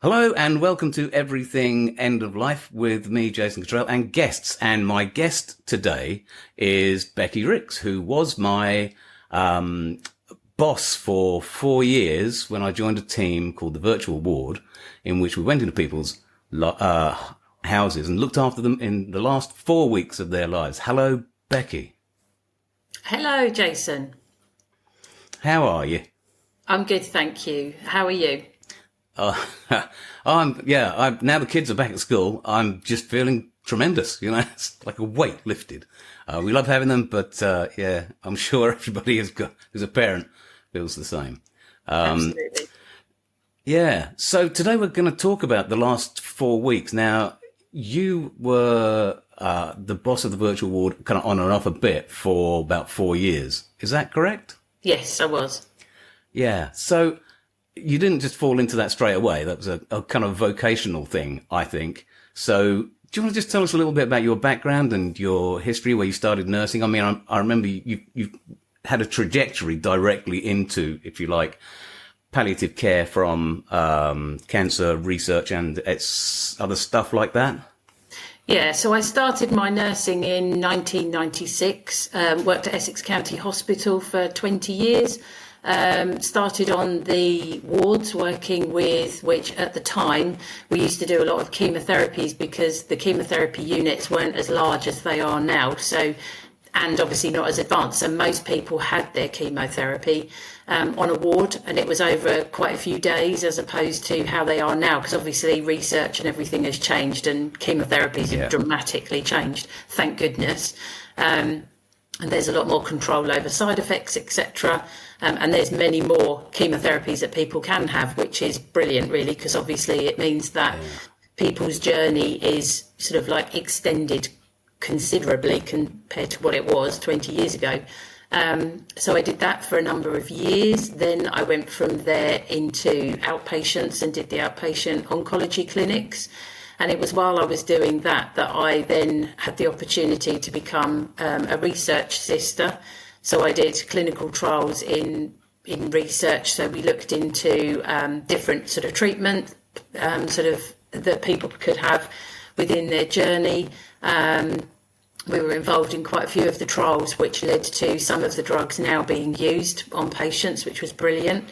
Hello and welcome to Everything End of Life with me, Jason Cottrell, and guests. And my guest today is Becky Ricks, who was my boss for 4 years when I joined a team called the Virtual Ward, in which we went into people's houses and looked after them in the last 4 weeks of their lives. Hello, Becky. Hello, Jason. How are you? I'm good, thank you. How are you? Now the kids are back at school. I'm just feeling tremendous. It's like a weight lifted. We love having them, but I'm sure everybody who's a parent feels the same. Absolutely. Yeah. So today we're going to talk about the last 4 weeks. Now, you were the boss of the virtual ward kind of on and off a bit for about 4 years. Is that correct? Yes, I was. Yeah. So you didn't just fall into that straight away. That was a kind of vocational thing, I think. So do you want to just tell us a little bit about your background and your history, where you started nursing? I mean, I remember you had a trajectory directly into, if you like, palliative care from cancer research and other stuff like that. Yeah, so I started my nursing in 1996, worked at Essex County Hospital for 20 years. Started on the wards working with, which at the time we used to do a lot of chemotherapies because the chemotherapy units weren't as large as they are now. So, and obviously not as advanced. So most people had their chemotherapy on a ward, and it was over quite a few days as opposed to how they are now, because obviously research and everything has changed and chemotherapies have dramatically changed, thank goodness. And there's a lot more control over side effects, etc. And there's many more chemotherapies that people can have, which is brilliant, really, because obviously it means that people's journey is sort of like extended considerably compared to what it was 20 years ago. So I did that for a number of years. Then I went from there into outpatients and did the outpatient oncology clinics. And it was while I was doing that I then had the opportunity to become a research sister. So I did clinical trials in research. So we looked into different sort of treatment that people could have within their journey. We were involved in quite a few of the trials, which led to some of the drugs now being used on patients, which was brilliant.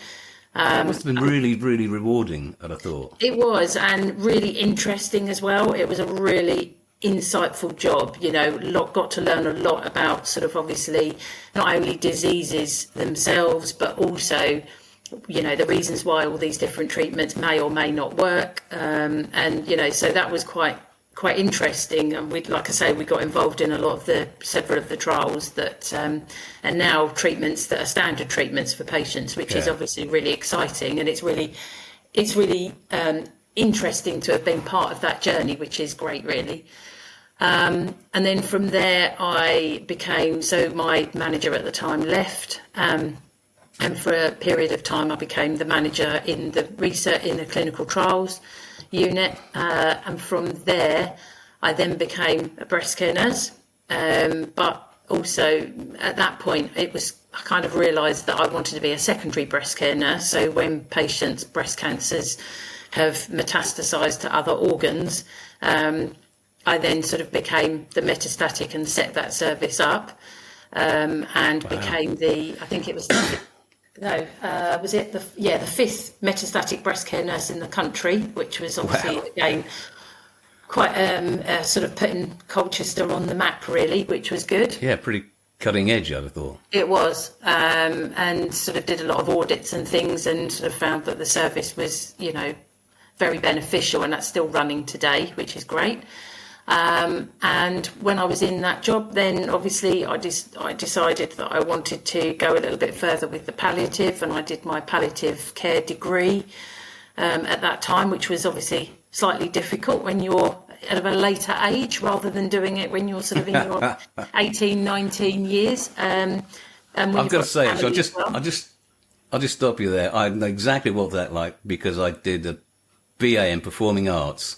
It must have been really, really rewarding, I'd have thought. It was, and really interesting as well. It was a really insightful job, got to learn a lot about sort of obviously not only diseases themselves, but also, the reasons why all these different treatments may or may not work. So that was quite interesting, and we got involved in several of the trials that are now treatments that are standard treatments for patients, which is obviously really exciting, and it's really interesting to have been part of that journey, which is great, really. And then from there my manager at the time left, and for a period of time I became the manager in the research in the clinical trials unit, and from there I then became a breast care nurse, but also at that point I kind of realised that I wanted to be a secondary breast care nurse. So when patients' breast cancers have metastasised to other organs, I then sort of became the metastatic and set that service up, became the fifth metastatic breast care nurse in the country, which was obviously again quite sort of putting Colchester on the map, really, which was good. Yeah, pretty cutting edge, I'd have thought. It was, and sort of did a lot of audits and things, and sort of found that the service was, very beneficial, and that's still running today, which is great. And when I was in that job, then obviously I decided that I wanted to go a little bit further with the palliative, and I did my palliative care degree at that time, which was obviously slightly difficult when you're at a later age rather than doing it when you're sort of in your 18, 19 years. And I've got to say, I'll just stop you there. I know exactly what that's like, because I did a BA in performing arts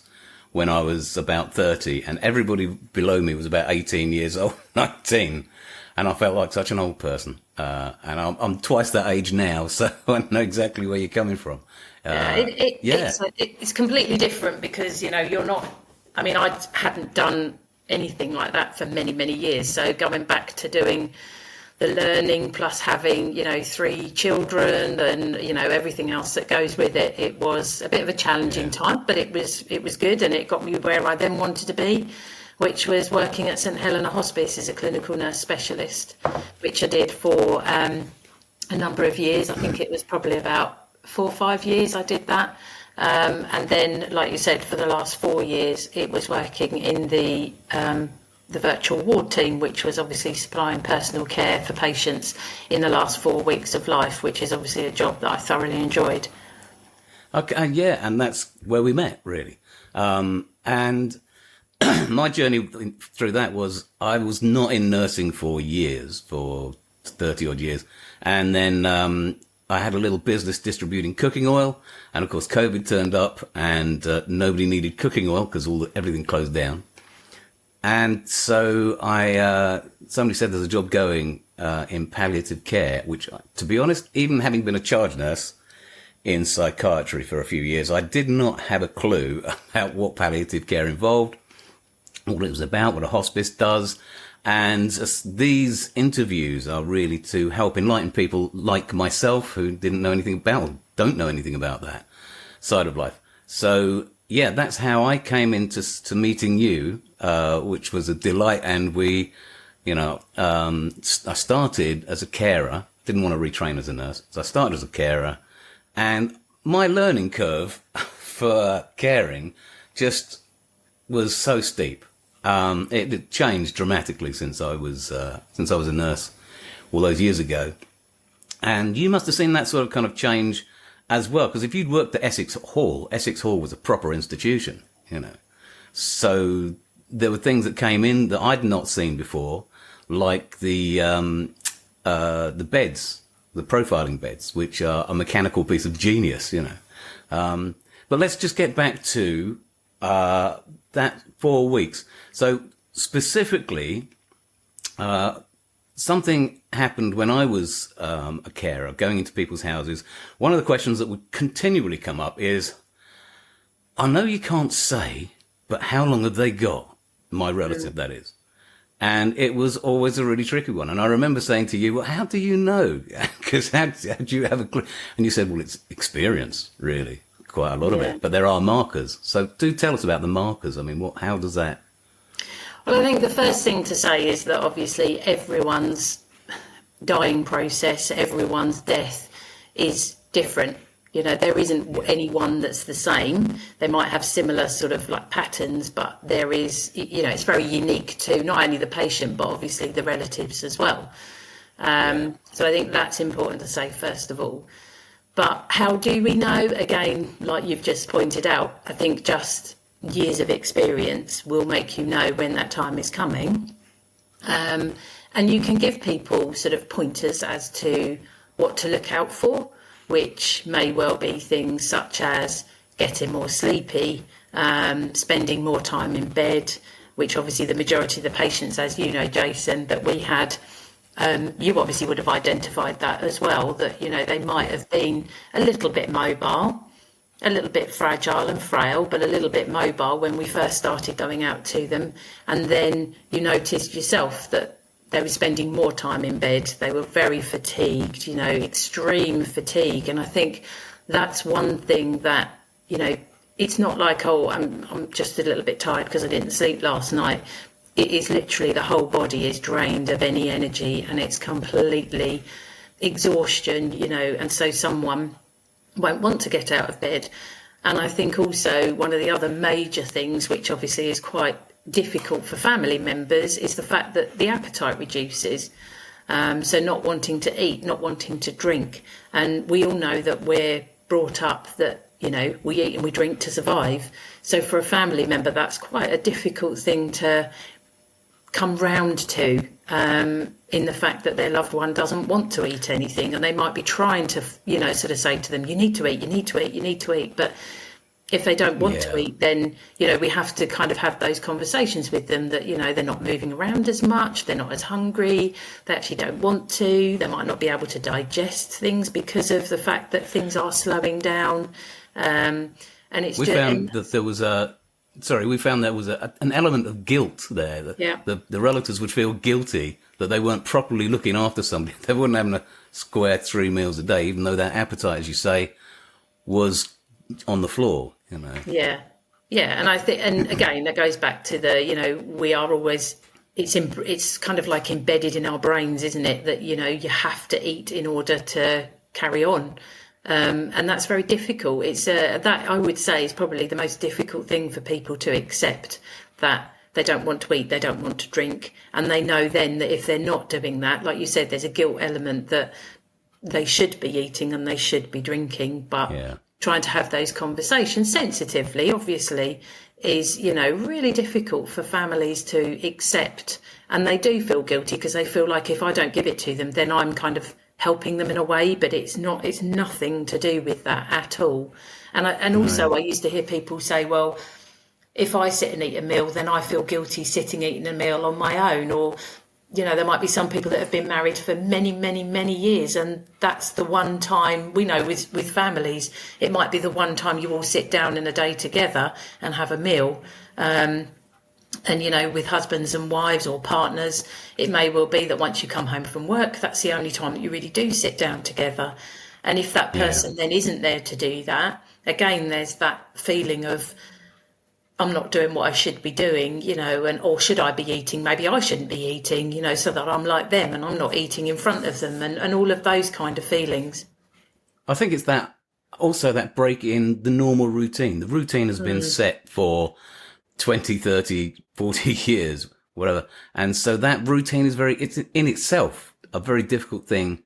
when I was about 30, and everybody below me was about 18 years old, 19, and I felt like such an old person. And I'm twice that age now, so I know exactly where you're coming from. It's completely different because, you're not, I mean, I hadn't done anything like that for many, many years. So going back to doing the learning plus having, 3 children and, everything else that goes with it, it was a bit of a challenging time, but it was good, and it got me where I then wanted to be, which was working at St Helena Hospice as a clinical nurse specialist, which I did for a number of years. I think it was probably about 4 or 5 years I did that. And then, like you said, for the last 4 years, it was working in the virtual ward team, which was obviously supplying personal care for patients in the last 4 weeks of life, which is obviously a job that I thoroughly enjoyed. Okay, and that's where we met, really. And my journey through that was I was not in nursing for years, for 30 odd years. And then I had a little business distributing cooking oil. And of course, COVID turned up and nobody needed cooking oil because everything closed down. And so somebody said there's a job going in palliative care, which, to be honest, even having been a charge nurse in psychiatry for a few years, I did not have a clue about what palliative care involved, what it was about, what a hospice does. And these interviews are really to help enlighten people like myself who don't know anything about that side of life. So, yeah, that's how I came into meeting you, which was a delight. And I started as a carer, didn't want to retrain as a nurse. So I started as a carer, and my learning curve for caring just was so steep. It changed dramatically since I was a nurse all those years ago. And you must have seen that sort of kind of change as well, because if you'd worked at Essex Hall was a proper institution, So there were things that came in that I'd not seen before, like the beds, the profiling beds, which are a mechanical piece of genius, But let's just get back to that 4 weeks. So specifically, something happened when I was a carer, going into people's houses. One of the questions that would continually come up is, I know you can't say, but how long have they got? My relative, that is. And it was always a really tricky one. And I remember saying to you, well, how do you know? Because how do you have a clue? And you said, well, it's experience, really, quite a lot of it. But there are markers. So do tell us about the markers. I mean, how does that? Well, I think the first thing to say is that obviously everyone's dying process, everyone's death is different. There isn't anyone that's the same. They might have similar sort of like patterns, but there is, it's very unique to not only the patient, but obviously the relatives as well. So I think that's important to say, first of all. But how do we know? Again, like you've just pointed out, I think just years of experience will make you know when that time is coming. And you can give people sort of pointers as to what to look out for, which may well be things such as getting more sleepy, spending more time in bed, which obviously the majority of the patients, as you know, Jason, that we had, you obviously would have identified that as well, that, they might have been a little bit mobile, a little bit fragile and frail, but a little bit mobile when we first started going out to them. And then you noticed yourself that they were spending more time in bed. They were very fatigued, extreme fatigue. And I think that's one thing that, it's not like, oh, I'm just a little bit tired because I didn't sleep last night. It is literally the whole body is drained of any energy and it's completely exhaustion, and so someone won't want to get out of bed. And I think also one of the other major things, which obviously is quite difficult for family members, is the fact that the appetite reduces. So not wanting to eat, not wanting to drink. And we all know that we're brought up that, we eat and we drink to survive. So for a family member, that's quite a difficult thing to come round to, in the fact that their loved one doesn't want to eat anything, and they might be trying to, sort of say to them, you need to eat, you need to eat, you need to eat. But if they don't want to Yeah. eat, then, you know, we have to kind of have those conversations with them that, you know, they're not moving around as much, they're not as hungry, they actually don't want to, they might not be able to digest things because of the fact that things are slowing down. And it's We just, found that there was an element of guilt there. That Yeah. the relatives would feel guilty that they weren't properly looking after somebody. They weren't having a square 3 meals a day, even though their appetite, as you say, was on the floor, you know. Yeah. Yeah. And I think, and again, that goes back to the, you know, we are always, it's kind of like embedded in our brains, isn't it? That, you know, you have to eat in order to carry on. And that's very difficult. It's that I would say is probably the most difficult thing for people to accept, that they don't want to eat, they don't want to drink. And they know then that if they're not doing that, like you said, there's a guilt element that they should be eating and they should be drinking. But Yeah. trying to have those conversations sensitively, obviously, is, you know, really difficult for families to accept. And they do feel guilty because they feel like if I don't give it to them, then I'm kind of helping them in a way, but it's nothing to do with that at all. And also I used to hear people say, well, if I sit and eat a meal, then I feel guilty sitting eating a meal on my own. Or, you know, there might be some people that have been married for many, many, many years, and that's the one time, we know with families, it might be the one time you all sit down in a day together and have a meal. And, you know, with husbands and wives or partners, it may well be that once you come home from work, that's the only time that you really do sit down together. And if that person then isn't there to do that, again, there's that feeling of, I'm not doing what I should be doing, you know, and or should I be eating? Maybe I shouldn't be eating, you know, so that I'm like them and I'm not eating in front of them, and all of those kind of feelings. I think it's that also that break in the normal routine. The routine has been set for 20, 30, 40 years, whatever. And so that routine is it's in itself a very difficult thing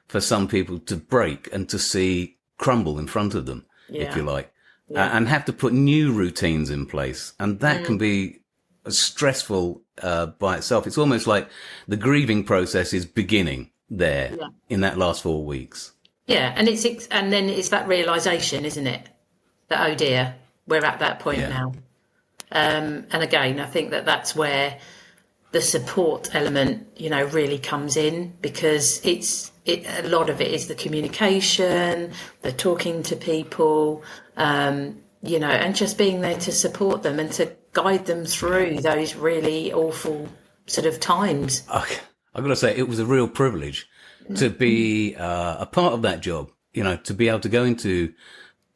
for some people to break and to see crumble in front of them, if you like, and have to put new routines in place. And that can be stressful by itself. It's almost like the grieving process is beginning there in that last 4 weeks. Yeah, and then it's that realization, isn't it? That, oh dear, we're at that point now. And again, I think that's where the support element, you know, really comes in, because a lot of it is the communication, the talking to people, you know, and just being there to support them and to guide them through those really awful sort of times. I've got to say, it was a real privilege to be a part of that job, you know, to be able to go into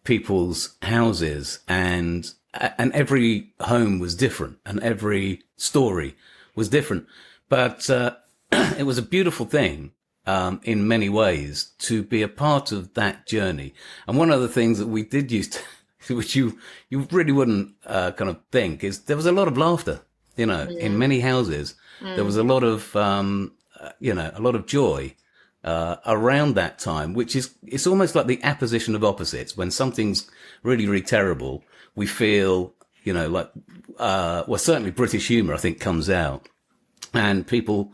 people's houses, and every home was different and every story was different. But it was a beautiful thing in many ways to be a part of that journey. And one of the things that we did use to, which you really wouldn't kind of think, is there was a lot of laughter, you know, in many houses. There was a lot of, you know, a lot of joy around that time, it's almost like the apposition of opposites. When something's really, really terrible, we feel, you know, like, well, certainly British humour, I think, comes out, and people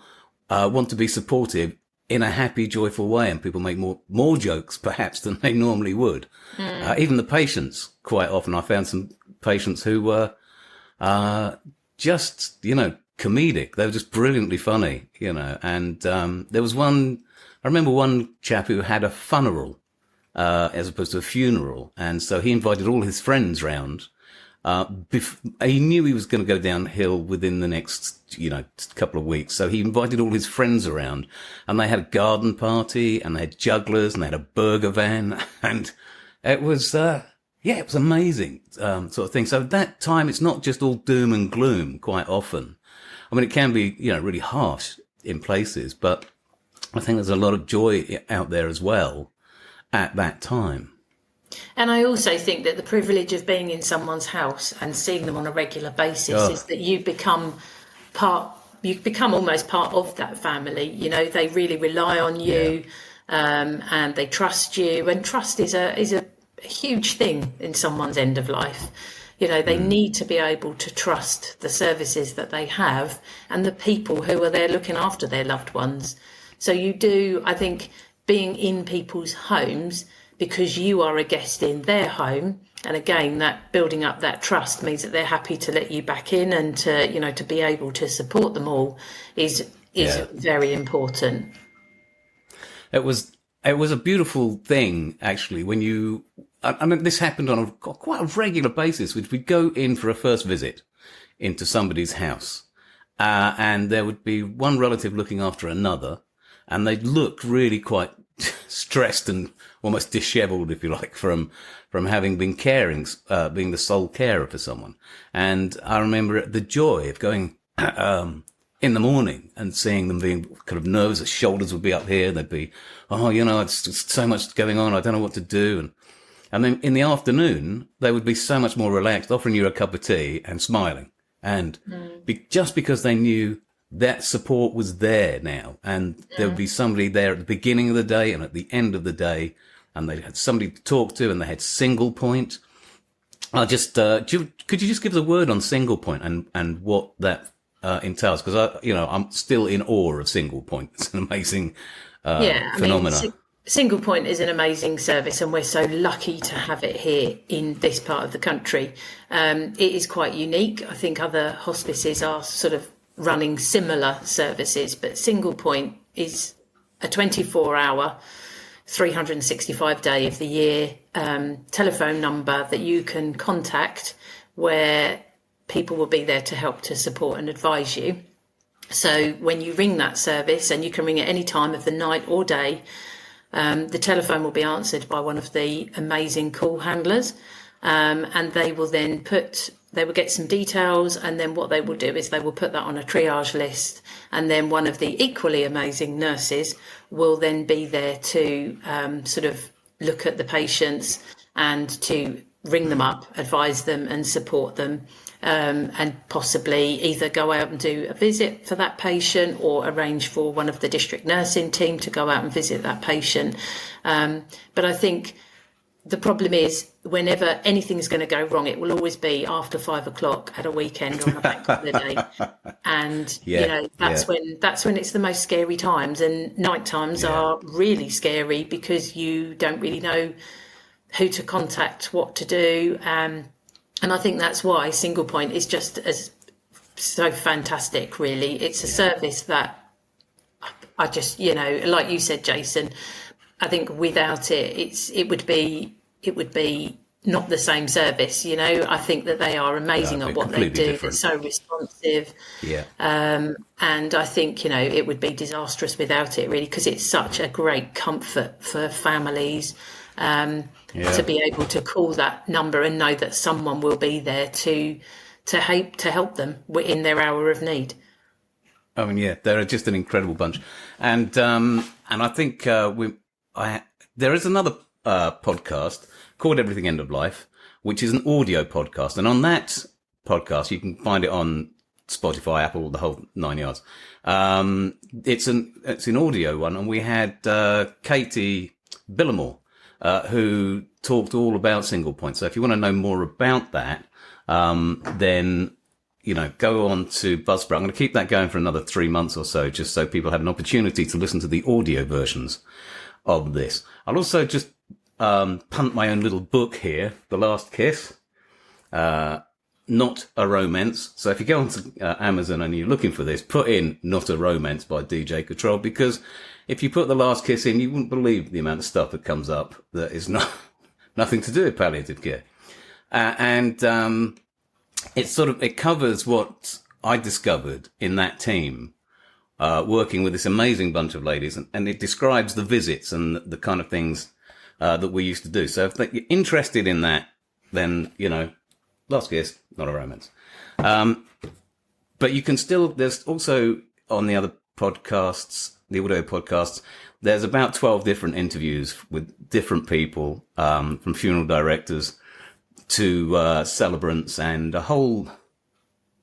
want to be supportive in a happy, joyful way, and people make more jokes perhaps than they normally would. Even the patients, quite often, I found some patients who were just, you know, comedic. They were just brilliantly funny, you know. And there was I remember one chap who had a funeral as opposed to a funeral, and so he invited all his friends round. He knew he was going to go downhill within the next, you know, couple of weeks. So he invited all his friends around, and they had a garden party, and they had jugglers, and they had a burger van, and it was, it was amazing, sort of thing. So that time, it's not just all doom and gloom quite often. I mean, it can be, you know, really harsh in places, but I think there's a lot of joy out there as well at that time. And I also think that the privilege of being in someone's house and seeing them on a regular basis is that you become almost part of that family. You know, they really rely on you, and they trust you. And trust is a huge thing in someone's end of life. You know, they need to be able to trust the services that they have and the people who are there looking after their loved ones. So you do, I think, being in people's homes because you are a guest in their home. And again, that building up that trust means that they're happy to let you back in, and to be able to support them all is very important. It was a beautiful thing, actually, when I mean, this happened on quite a regular basis, which we'd go in for a first visit into somebody's house, and there would be one relative looking after another, and they'd look really quite stressed and almost disheveled, if you like, from having been being the sole carer for someone. And I remember the joy of going in the morning and seeing them being kind of nervous. The shoulders would be up here. They'd be, it's just so much going on. I don't know what to do. And then in the afternoon, they would be so much more relaxed, offering you a cup of tea and smiling. And just because they knew that support was there now, and there would be somebody there at the beginning of the day and at the end of the day, and they had somebody to talk to, and they had single point. Could you just give us a word on single point and what that entails? Because I'm still in awe of single point. It's an amazing phenomenon. Single point is an amazing service, and we're so lucky to have it here in this part of the country. It is quite unique. I think other hospices are sort of running similar services, but single point is a 24-hour, 365 day of the year telephone number that you can contact, where people will be there to help, to support and advise you. So when you ring that service, and you can ring at any time of the night or day, the telephone will be answered by one of the amazing call handlers, and they will get some details, and then what they will do is they will put that on a triage list, and then one of the equally amazing nurses will then be there to sort of look at the patients and to ring them up, advise them and support them, and possibly either go out and do a visit for that patient, or arrange for one of the district nursing team to go out and visit that patient. But I think the problem is, whenever anything's going to go wrong, it will always be after 5 o'clock at a weekend or on a bank holiday. And, that's when it's the most scary times. And night times are really scary, because you don't really know who to contact, what to do. And I think that's why single point is just so fantastic, really. It's a service that I just, like you said, Jason, I think without it would be not the same service. I think that they are amazing at what they do. They're so responsive. Yeah. And I think, it would be disastrous without it, really, because it's such a great comfort for families to be able to call that number and know that someone will be there to help them in their hour of need. I mean, they're just an incredible bunch. And I think there is another podcast called Everything End of Life, which is an audio podcast. And on that podcast, you can find it on Spotify, Apple, the whole 9 yards. It's an audio one. And we had Katie Billamore, who talked all about single point. So if you want to know more about that, then, go on to Buzzsprout. I'm going to keep that going for another 3 months or so, just so people have an opportunity to listen to the audio versions of this. I'll also just punt my own little book here, The Last Kiss, Not a Romance. So if you go onto Amazon and you're looking for this, put in Not a Romance by DJ Control, because if you put The Last Kiss in, you wouldn't believe the amount of stuff that comes up that is nothing to do with palliative care. It covers what I discovered in that team, working with this amazing bunch of ladies, and it describes the visits and the kind of things that we used to do. So if you're interested in that, then, Last Kiss, Not a Romance. But you can there's also on the other podcasts, the audio podcasts, there's about 12 different interviews with different people, from funeral directors to celebrants, and a whole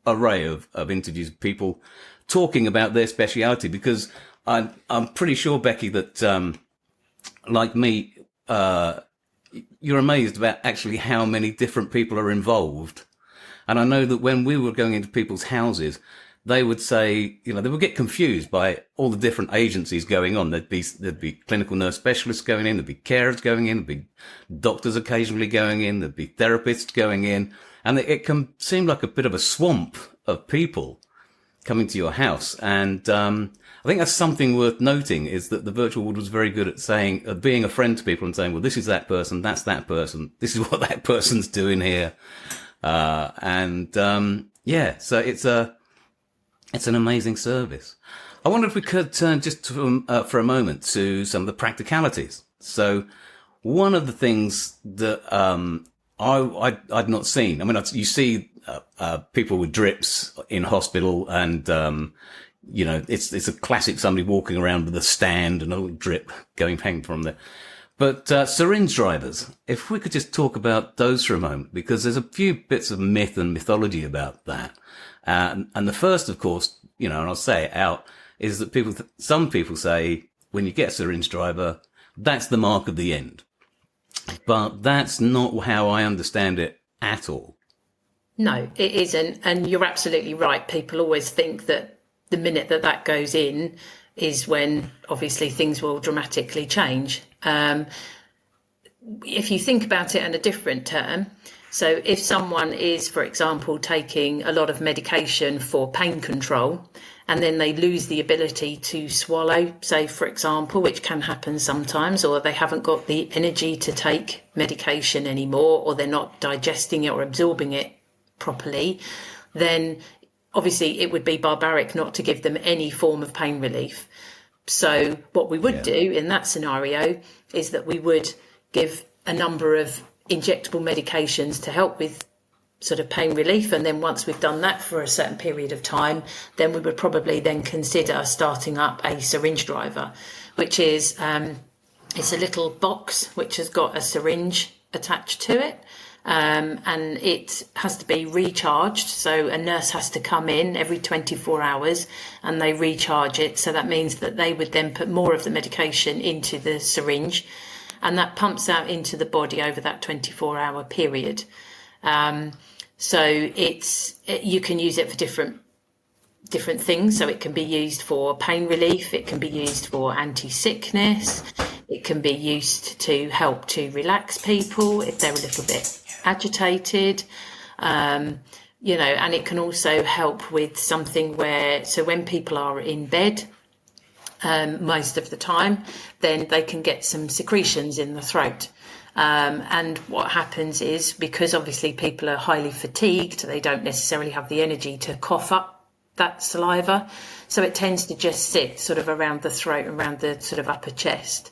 array of interviews of people talking about their speciality. Because I'm pretty sure, Becky, that like me, you're amazed about actually how many different people are involved. And I know that when we were going into people's houses, they would say, they would get confused by all the different agencies going on. There'd be clinical nurse specialists going in, there'd be carers going in, there'd be doctors occasionally going in, there'd be therapists going in. And it can seem like a bit of a swamp of people coming to your house. And I think that's something worth noting, is that the virtual ward was very good at saying, being a friend to people and saying, well, this is that person, that's that person, this is what that person's doing here. So it's an amazing service. I wonder if we could turn just for a moment to some of the practicalities. So one of the things that I'd not seen, I mean, you see people with drips in hospital, and it's a classic, somebody walking around with a stand and a little drip hanging from there. But syringe drivers, if we could just talk about those for a moment, because there's a few bits of myth and mythology about that. And the first, of course, and I'll say it out, is that some people say when you get a syringe driver, that's the mark of the end. But that's not how I understand it at all. No, it isn't. And you're absolutely right. People always think that the minute that goes in is when obviously things will dramatically change. If you think about it in a different term, so if someone is, for example, taking a lot of medication for pain control, and then they lose the ability to swallow, say, for example, which can happen sometimes, or they haven't got the energy to take medication anymore, or they're not digesting it or absorbing it properly, then obviously it would be barbaric not to give them any form of pain relief. So what we would do in that scenario is that we would give a number of injectable medications to help with sort of pain relief. And then once we've done that for a certain period of time, then we would probably then consider starting up a syringe driver, which is, it's a little box which has got a syringe attached to it. And it has to be recharged. So a nurse has to come in every 24 hours and they recharge it. So that means that they would then put more of the medication into the syringe, and that pumps out into the body over that 24-hour period. So you can use it for different things. So it can be used for pain relief. It can be used for anti-sickness. It can be used to help to relax people if they're a little bit agitated, and it can also help with something so when people are in bed, most of the time, then they can get some secretions in the throat. And what happens is, because obviously people are highly fatigued, they don't necessarily have the energy to cough up that saliva. So it tends to just sit sort of around the throat, around the sort of upper chest.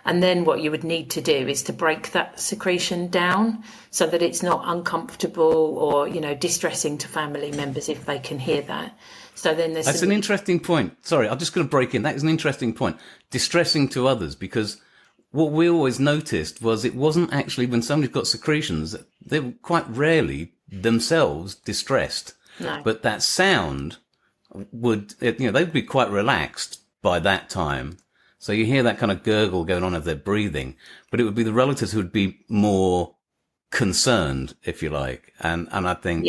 And then what you would need to do is to break that secretion down so that it's not uncomfortable or, distressing to family members if they can hear that. So then that's an interesting point. Sorry, I'm just going to break in. That is an interesting point. Distressing to others, because what we always noticed was it wasn't actually, when somebody's got secretions, they were quite rarely themselves distressed. No. But that sound they'd be quite relaxed by that time. So you hear that kind of gurgle going on as they're breathing, but it would be the relatives who would be more concerned, if you like. And I think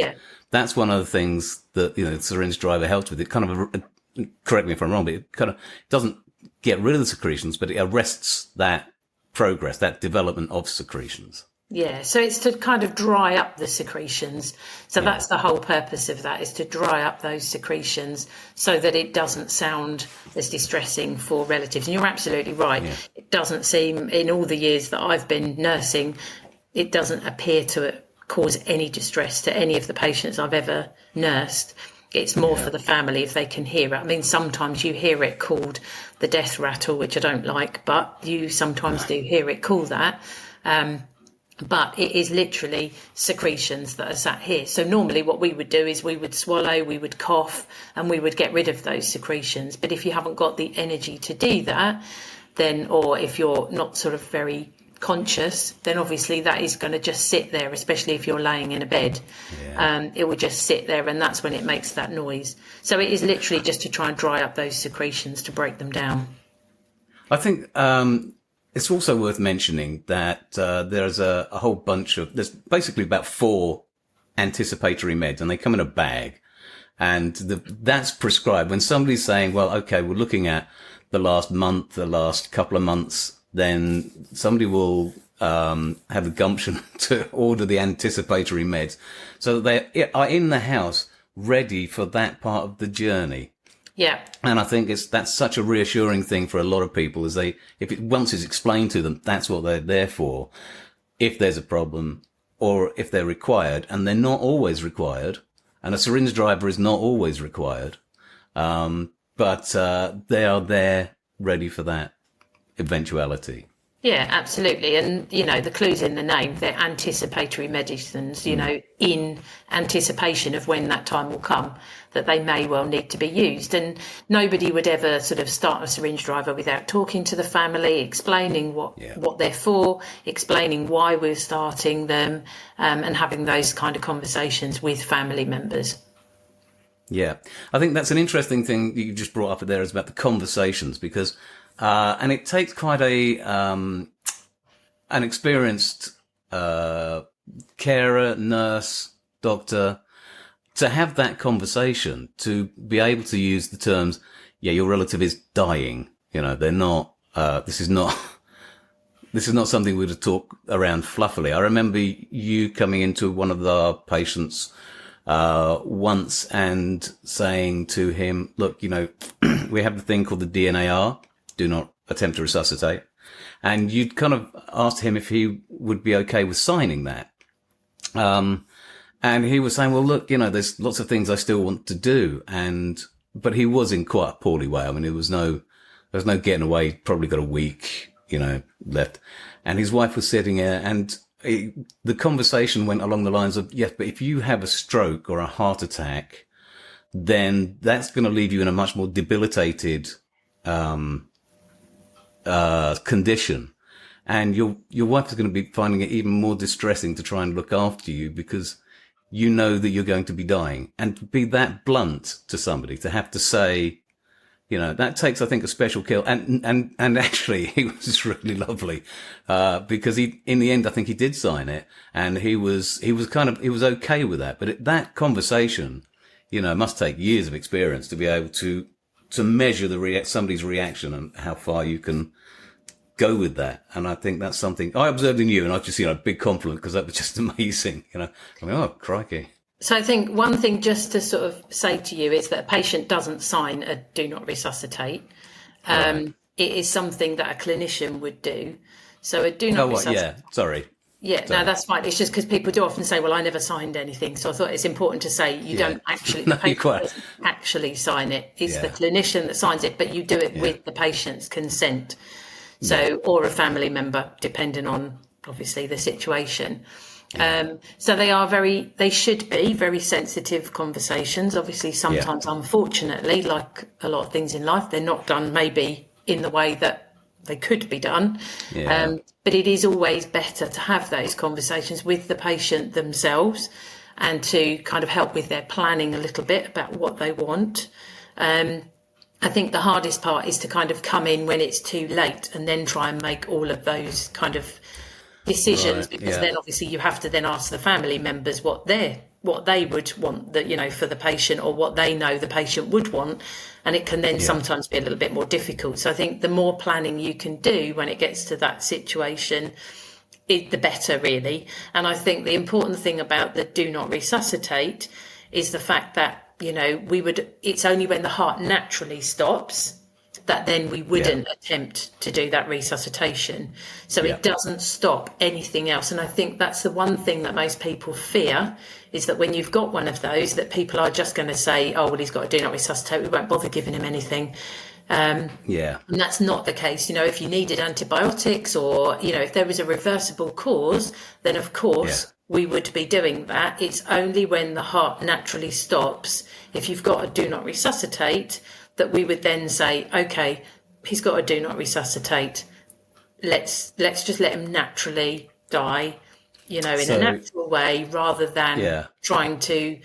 that's one of the things that, the syringe driver helps with. It kind of, correct me if I'm wrong, but it kind of doesn't get rid of the secretions, but it arrests that progress, that development of secretions. Yeah, so it's to kind of dry up the secretions. So that's the whole purpose of that, is to dry up those secretions so that it doesn't sound as distressing for relatives. And you're absolutely right. Yeah. It doesn't seem, in all the years that I've been nursing, it doesn't appear to cause any distress to any of the patients I've ever nursed. It's more for the family if they can hear it. I mean, sometimes you hear it called the death rattle, which I don't like, but you sometimes do hear it called that. But it is literally secretions that are sat here. So normally what we would do is we would swallow, we would cough, and we would get rid of those secretions. But if you haven't got the energy to do that, then, or if you're not sort of very conscious, then obviously that is going to just sit there, especially if you're laying in a bed. It will just sit there, and that's when it makes that noise. So it is literally just to try and dry up those secretions, to break them down. I think it's also worth mentioning that there's a whole bunch of, there's basically about 4 anticipatory meds, and they come in a bag. And that's prescribed. When somebody's saying, well, okay, we're looking at the last month, the last couple of months, then somebody will have the gumption to order the anticipatory meds so that they are in the house ready for that part of the journey. Yeah. And I think that's such a reassuring thing for a lot of people is once it's explained to them, that's what they're there for. If there's a problem or if they're required, and they're not always required, and a syringe driver is not always required. But they are there ready for that eventuality. Yeah, absolutely. And, the clue's in the name. They're anticipatory medicines, in anticipation of when that time will come, that they may well need to be used. And nobody would ever sort of start a syringe driver without talking to the family, explaining what they're for, explaining why we're starting them, and having those kind of conversations with family members. Yeah, I think that's an interesting thing you just brought up there is about the conversations because and it takes quite an experienced carer, nurse, doctor to have that conversation, to be able to use the terms, your relative is dying. They're not, this is not something we're to talk around fluffily. I remember you coming into one of our patients once and saying to him, look, we have the thing called the DNAR. Do not attempt to resuscitate. And you'd kind of asked him if he would be okay with signing that. And he was saying, well, look, there's lots of things I still want to do. But he was in quite a poorly way. I mean, there was no getting away. Probably got a week, left. And his wife was sitting there and the conversation went along the lines of, yes, but if you have a stroke or a heart attack, then that's going to leave you in a much more debilitated, condition, and your wife is going to be finding it even more distressing to try and look after you because you know that you're going to be dying. And to be that blunt to somebody, to have to say, that takes, I think, a special skill. And actually, he was really lovely because in the end, I think he did sign it, and he was okay with that. But that conversation, must take years of experience to be able to measure somebody's reaction and how far you can go with that. And I think that's something I observed in you, and I just, big compliment because that was just amazing. I mean, oh, crikey. So I think one thing just to sort of say to you is that a patient doesn't sign a do not resuscitate. Right. It is something that a clinician would do. So a do not resuscitate. Yeah, sorry. Yeah, no, that's fine. It's just because people do often say, well, I never signed anything. So I thought it's important to say you don't actually, the patient doesn't actually sign it. It's the clinician that signs it, but you do it with the patient's consent. So, or a family member, depending on obviously the situation. So they should be very sensitive conversations. Obviously, sometimes, unfortunately, like a lot of things in life, they're not done maybe in the way that they could be done. But it is always better to have those conversations with the patient themselves and to kind of help with their planning a little bit about what they want. I think the hardest part is to kind of come in when it's too late and then try and make all of those kind of decisions, because then obviously you have to then ask the family members what they would want, that for the patient, or what they know the patient would want, and it can then sometimes be a little bit more difficult. So I think the more planning you can do when it gets to that situation, the better, really. And I think the important thing about the do not resuscitate is the fact that it's only when the heart naturally stops that then we wouldn't attempt to do that resuscitation. So it doesn't stop anything else. And I think that's the one thing that most people fear, is that when you've got one of those, that people are just going to say, oh, well, he's got to do not resuscitate, we won't bother giving him anything. And that's not the case. If you needed antibiotics, or, if there was a reversible cause, then of course we would be doing that. It's only when the heart naturally stops, if you've got a do not resuscitate, that we would then say, okay, he's got a do not resuscitate. Let's just let him naturally die, in a natural way, rather than trying to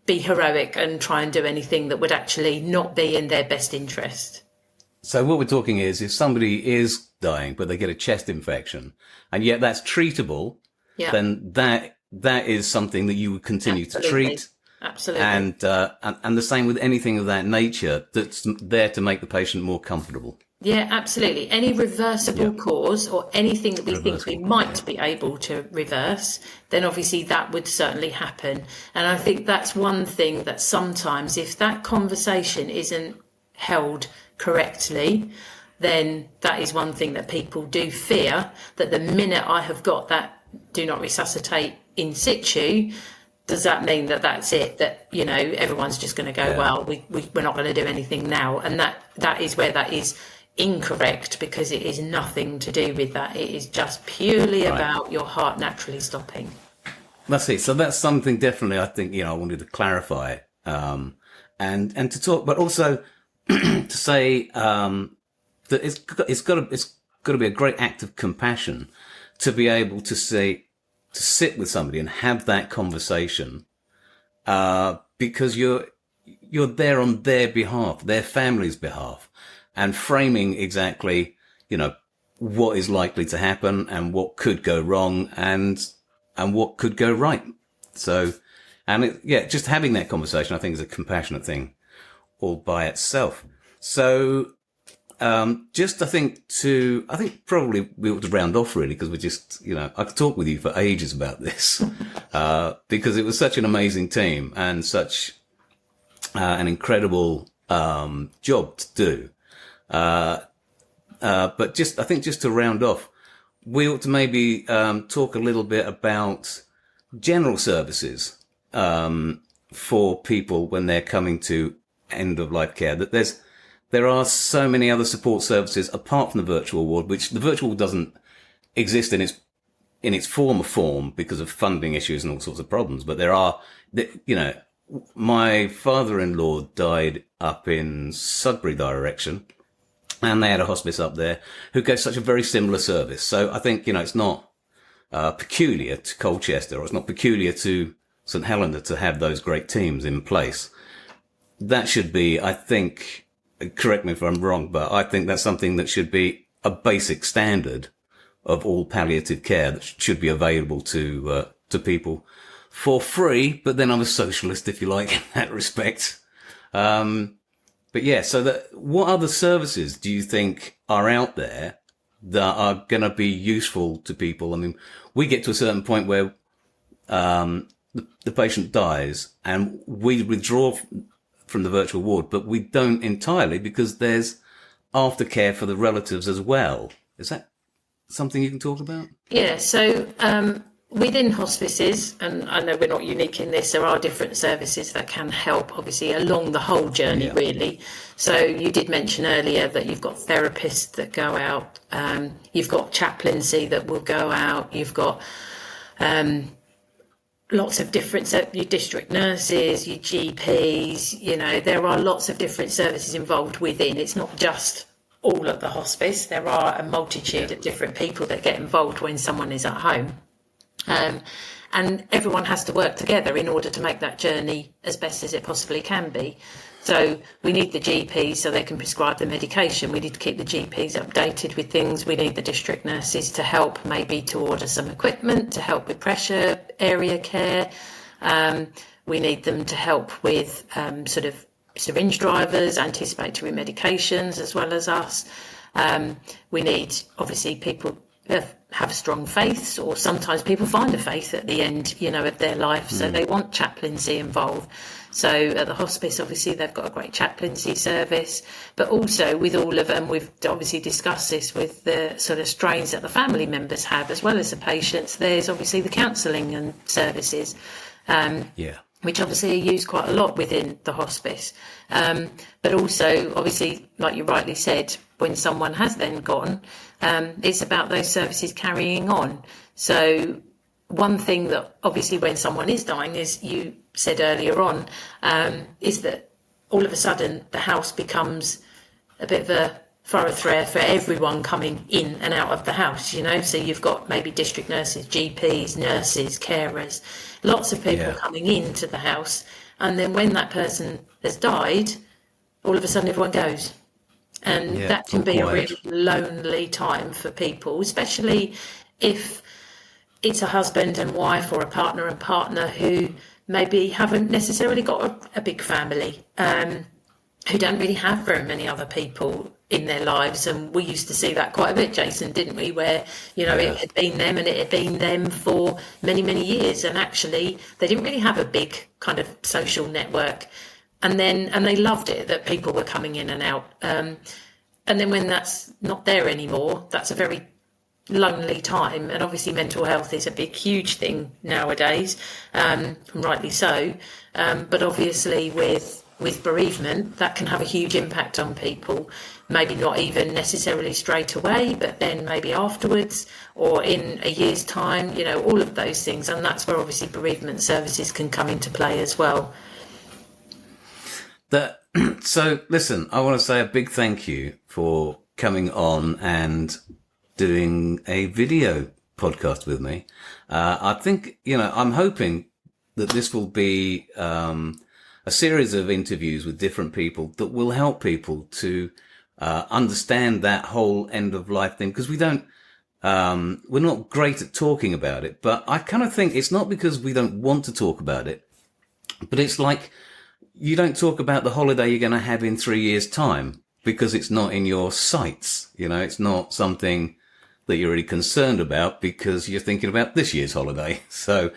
be heroic and try and do anything that would actually not be in their best interest. So what we're talking is, if somebody is dying, but they get a chest infection, and yet that's treatable, then that is something that you would continue to treat. Absolutely. And the same with anything of that nature that's there to make the patient more comfortable. Yeah, absolutely. Any reversible cause or anything that we think we might be able to reverse, then obviously that would certainly happen. And I think that's one thing that sometimes, if that conversation isn't held correctly, then that is one thing that people do fear, that the minute I have got that do not resuscitate in situ, does that mean that that's it? That, you know, everyone's just going to go, well, we're not going to do anything now. And that is where that is incorrect, because it is nothing to do with that. It is just purely about your heart naturally stopping. That's it. So that's something definitely I think, you know, I wanted to clarify, and to talk, but also to say that it's got to be a great act of compassion to be able to sit with somebody and have that conversation, because you're there on their behalf, their family's behalf. And framing exactly, you know, what is likely to happen and what could go wrong and what could go right. So, just having that conversation, I think, is a compassionate thing all by itself. So, I think probably we ought to round off really, because we're just, you know, I could talk with you for ages about this, because it was such an amazing team and such an incredible job to do. But I think just to round off, we ought to maybe talk a little bit about general services for people when they're coming to end of life care. That there are so many other support services apart from the virtual ward, which the virtual ward doesn't exist in its form because of funding issues and all sorts of problems. But there are, you know, my father-in-law died up in Sudbury direction, and they had a hospice up there who gave such a very similar service. So I think, you know, it's not peculiar to Colchester, or it's not peculiar to St Helena to have those great teams in place. That should be, I think, correct me if I'm wrong, but I think that's something that should be a basic standard of all palliative care that should be available to people for free. But then I'm a socialist, if you like, in that respect. But yeah, so what other services do you think are out there that are going to be useful to people? I mean, we get to a certain point where the patient dies and we withdraw from the virtual ward, but we don't entirely, because there's aftercare for the relatives as well. Is that something you can talk about? Yeah, so within hospices, and I know we're not unique in this, there are different services that can help, obviously, along the whole journey, really. So you did mention earlier that you've got therapists that go out, you've got chaplaincy that will go out, you've got lots of different, your district nurses, your GPs, you know, there are lots of different services involved within. It's not just all at the hospice. There are a multitude of different people that get involved when someone is at home. And everyone has to work together in order to make that journey as best as it possibly can be. So we need the GPs so they can prescribe the medication. We need to keep the GPs updated with things. We need the district nurses to help, maybe to order some equipment, to help with pressure area care. We need them to help with sort of syringe drivers, anticipatory medications, as well as us. We need, obviously, people have strong faiths, or sometimes people find a faith at the end, you know, of their life, so they want chaplaincy involved. So at the hospice, obviously, they've got a great chaplaincy service, but also with all of them, we've obviously discussed this with the sort of strains that the family members have, as well as the patients. There's obviously the counselling and services, which obviously are used quite a lot within the hospice. But also, obviously, like you rightly said, when someone has then gone, it's about those services carrying on. So one thing that obviously when someone is dying, as you said earlier on, is that all of a sudden the house becomes a bit of a thoroughfare for everyone coming in and out of the house, you know. So you've got maybe district nurses, GPs, nurses, carers, lots of people coming into the house. And then when that person has died, all of a sudden everyone goes. And that can be a really lonely time for people, especially if it's a husband and wife or a partner and partner who maybe haven't necessarily got a big family, who don't really have very many other people in their lives. And we used to see that quite a bit, Jason, didn't we? Where, it had been them and it had been them for many, many years. And actually, they didn't really have a big kind of social network. And they loved it that people were coming in and out. And then when that's not there anymore, that's a very lonely time. And obviously mental health is a big, huge thing nowadays, and rightly so. But obviously with bereavement, that can have a huge impact on people, maybe not even necessarily straight away, but then maybe afterwards or in a year's time, all of those things. And that's where obviously bereavement services can come into play as well. So listen, I want to say a big thank you for coming on and doing a video podcast with me. I think, I'm hoping that this will be a series of interviews with different people that will help people to understand that whole end of life thing, because we're not great at talking about it. But I kind of think it's not because we don't want to talk about it, but it's like you don't talk about the holiday you're going to have in 3 years' time because it's not in your sights. It's not something that you're really concerned about because you're thinking about this year's holiday. So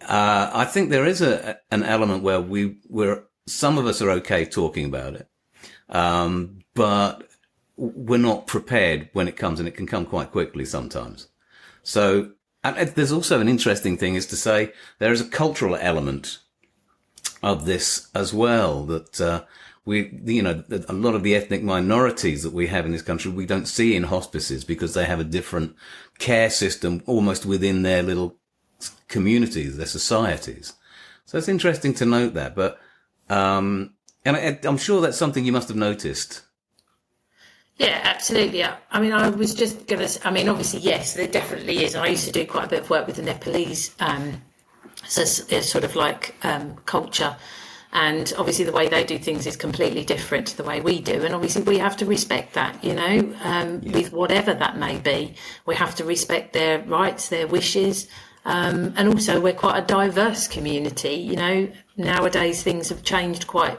I think there is an element where some of us are okay talking about it, but we're not prepared when it comes, and it can come quite quickly sometimes. So and there's also an interesting thing is to say there is a cultural element of this as well, that a lot of the ethnic minorities that we have in this country, we don't see in hospices because they have a different care system almost within their little communities, their societies. So it's interesting to note that, but and I'm sure that's something you must have noticed. Yeah, absolutely. I mean, I was just going to, obviously, yes, there definitely is. I used to do quite a bit of work with the Nepalese, so it's sort of like culture. And obviously the way they do things is completely different to the way we do. And obviously we have to respect that, with whatever that may be. We have to respect their rights, their wishes. And also we're quite a diverse community. Nowadays things have changed quite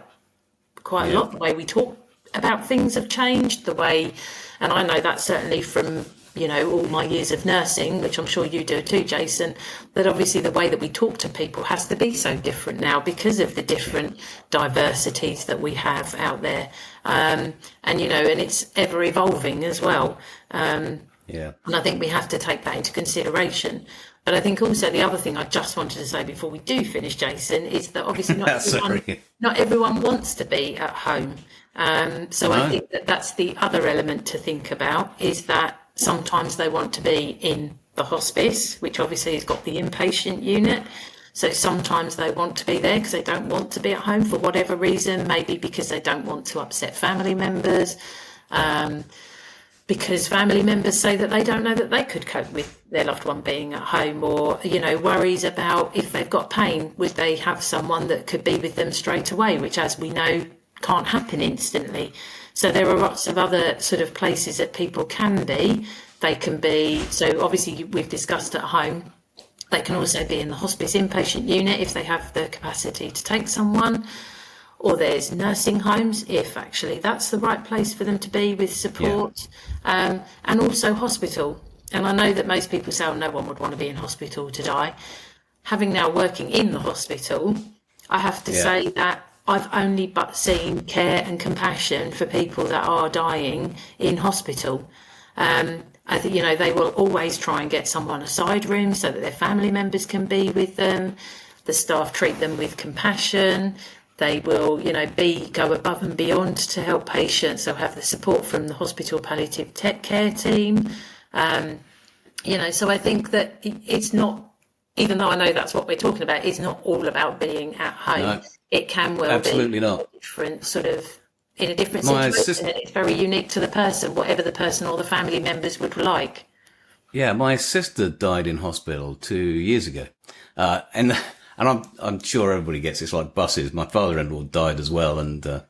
a lot. The way we talk about things have changed, and I know that certainly from all my years of nursing, which I'm sure you do too, Jason, that obviously the way that we talk to people has to be so different now because of the different diversities that we have out there. And it's ever evolving as well. And I think we have to take that into consideration. But I think also the other thing I just wanted to say before we do finish, Jason, is that obviously not everyone wants to be at home. So I think that's the other element to think about, is that sometimes they want to be in the hospice, which obviously has got the inpatient unit. So sometimes they want to be there because they don't want to be at home for whatever reason, maybe because they don't want to upset family members, because family members say that they don't know that they could cope with their loved one being at home, or, worries about if they've got pain, would they have someone that could be with them straight away, which, as we know, can't happen instantly. So there are lots of other sort of places that people can be. They can be, so obviously we've discussed at home, they can also be in the hospice inpatient unit if they have the capacity to take someone, or there's nursing homes if actually that's the right place for them to be with support, and also hospital. And I know that most people say, no one would want to be in hospital to die. Having now working in the hospital, I have to say that I've only but seen care and compassion for people that are dying in hospital. I think, they will always try and get someone a side room so that their family members can be with them. The staff treat them with compassion. They will, go above and beyond to help patients. They'll have the support from the hospital palliative care team. So I think that it's not, even though I know that's what we're talking about, it's not all about being at home. No. It can well absolutely be not. Different sort of in a different situation. It's very unique to the person, whatever the person or the family members would like. Yeah, my sister died in hospital 2 years ago, and I'm sure everybody gets this like buses. My father-in-law died as well, and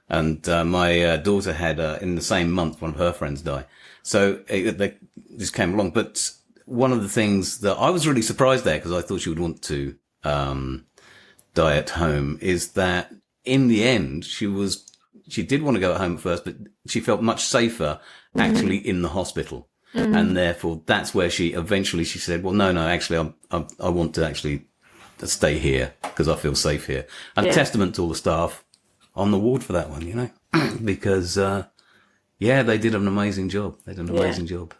my daughter had in the same month one of her friends die. So they just came along. But one of the things that I was really surprised at, because I thought she would want to die at home is that in the end, she did want to go at home at first, but she felt much safer actually in the hospital. And therefore that's where she said, well, no, actually, I want to actually stay here because I feel safe here. And testament to all the staff on the ward for that one, you know, because, they did an amazing job. They did an amazing job.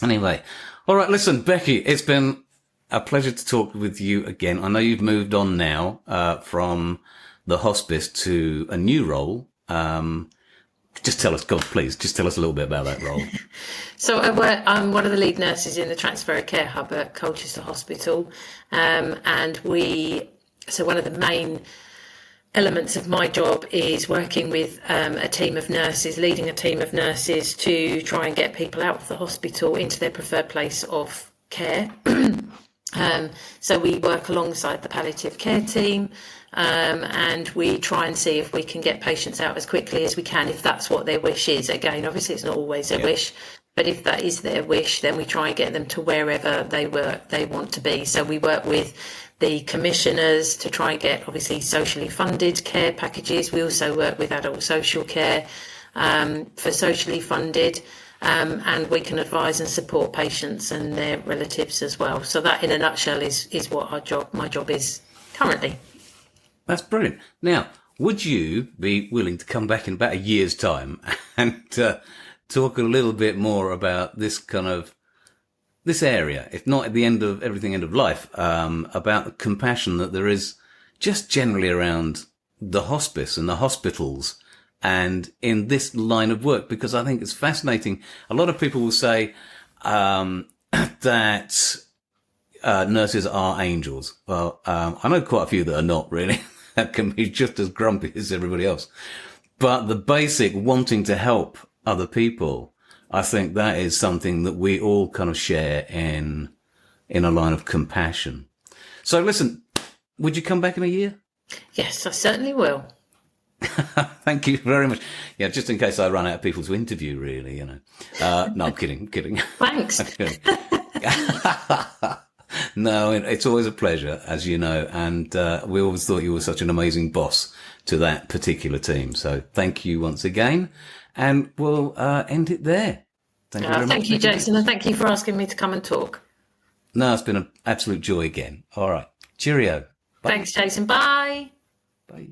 Anyway. All right. Listen, Becky, it's been a pleasure to talk with you again. I know you've moved on now, from the hospice to a new role. Just tell us, God, please, just tell us a little bit about that role. So I'm one of the lead nurses in the transfer care hub at Colchester Hospital. And one of the main elements of my job is working with a team of nurses, leading a team of nurses to try and get people out of the hospital into their preferred place of care. So we work alongside the palliative care team, and we try and see if we can get patients out as quickly as we can, if that's what their wish is. Again, obviously it's not always their wish, but if that is their wish, then we try and get them to wherever they want to be. So we work with the commissioners to try and get obviously socially funded care packages. We also work with adult social care for socially funded. And we can advise and support patients and their relatives as well. So that, in a nutshell, is what my job is currently. That's brilliant. Now, would you be willing to come back in about a year's time and talk a little bit more about this area, if not at the end of life, about the compassion that there is just generally around the hospice and the hospitals and in this line of work, because I think it's fascinating. A lot of people will say that nurses are angels. Well, I know quite a few that are not really. That can be just as grumpy as everybody else. But the basic wanting to help other people, I think that is something that we all kind of share in a line of compassion. So listen, would you come back in a year? Yes, I certainly will. Thank you very much. Yeah, just in case I run out of people to interview, really, you know. No, I'm kidding. Thanks. I'm kidding. No, it's always a pleasure, as you know, and we always thought you were such an amazing boss to that particular team. So thank you once again, and we'll end it there. Thank you very much. Thank you, Jason, and thank you for asking me to come and talk. No, it's been an absolute joy again. All right. Cheerio. Bye. Thanks, Jason. Bye. Bye.